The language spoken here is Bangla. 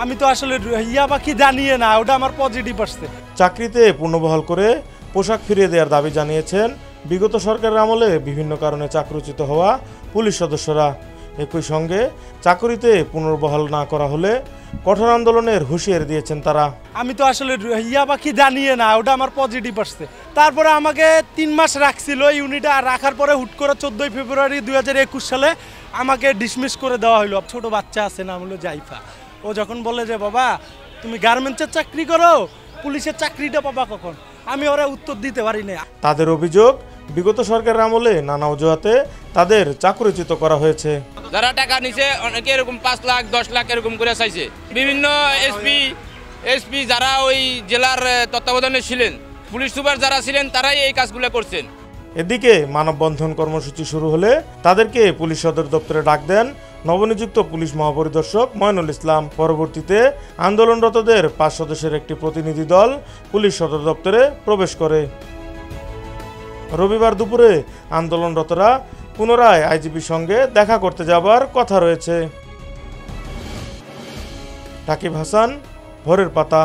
আমি তো আসলে ইয়া বাকি জানিয়ে না, ওটা আমার পজিটিভ আসছে। চাকরিতে পুনর্বহাল করে পোশাক ফিরিয়ে দেওয়ার দাবি জানিয়েছেন বিগত সরকারের আমলে বিভিন্ন কারণে চাকরিচ্যুত হওয়া পুলিশ সদস্যরা। একই সঙ্গে চাকরিতে পুনর্বহাল না করা হলে কঠোর আন্দোলনের হুঁশিয়ারি দিয়েছেন তারা। আমি তো আসলে ইয়া বাকি জানিয়ে না, ওটা আমার পজিটিভ আসছে। তারপরে আমাকে 3 মাস রাখছিল ইউনিটে, আর রাখার পরে হুট করে 14 ফেব্রুয়ারি 2021 সালে আমাকে ডিসমিস করে দেওয়া হলো। ছোট বাচ্চা আছে, নাম হলো জাইফা। ও যখন বলে যে বাবা তুমি গার্মেন্টসের চাকরি করো, পুলিশের চাকরিটা পাবা কখন, আমি ওরা উত্তর দিতে পারি না। তাদের অভিযোগ বিগত সরকারের আমলে নানা অজুহাতে তাদের চাকরিচ্যুত করা হয়েছে। যারা টাকা নিছে অনেকে এরকম 5 লাখ 10 লাখ এরকম করে চাইছে। বিভিন্ন এসপি যারা ওই জেলার তত্ত্বাবধানে ছিলেন, পুলিশ সুপার যারা ছিলেন, তারাই এই কাজগুলো করছেন। এদিকে মানববন্ধন কর্মসূচি শুরু হলে তাদেরকে পুলিশ সদর দপ্তরে ডাক দেন নবনিযুক্ত পুলিশ মহাপরিদর্শক ময়নুল ইসলাম। পরবর্তীতে আন্দোলনরতদের 5 সদস্যের একটি প্রতিনিধি দল পুলিশ সদর দপ্তরে প্রবেশ করে। রবিবার দুপুরে আন্দোলনরতরা পুনরায় আইজিপির সঙ্গে দেখা করতে যাবার কথা রয়েছে। রাকিব হাসান, ভোরের পাতা।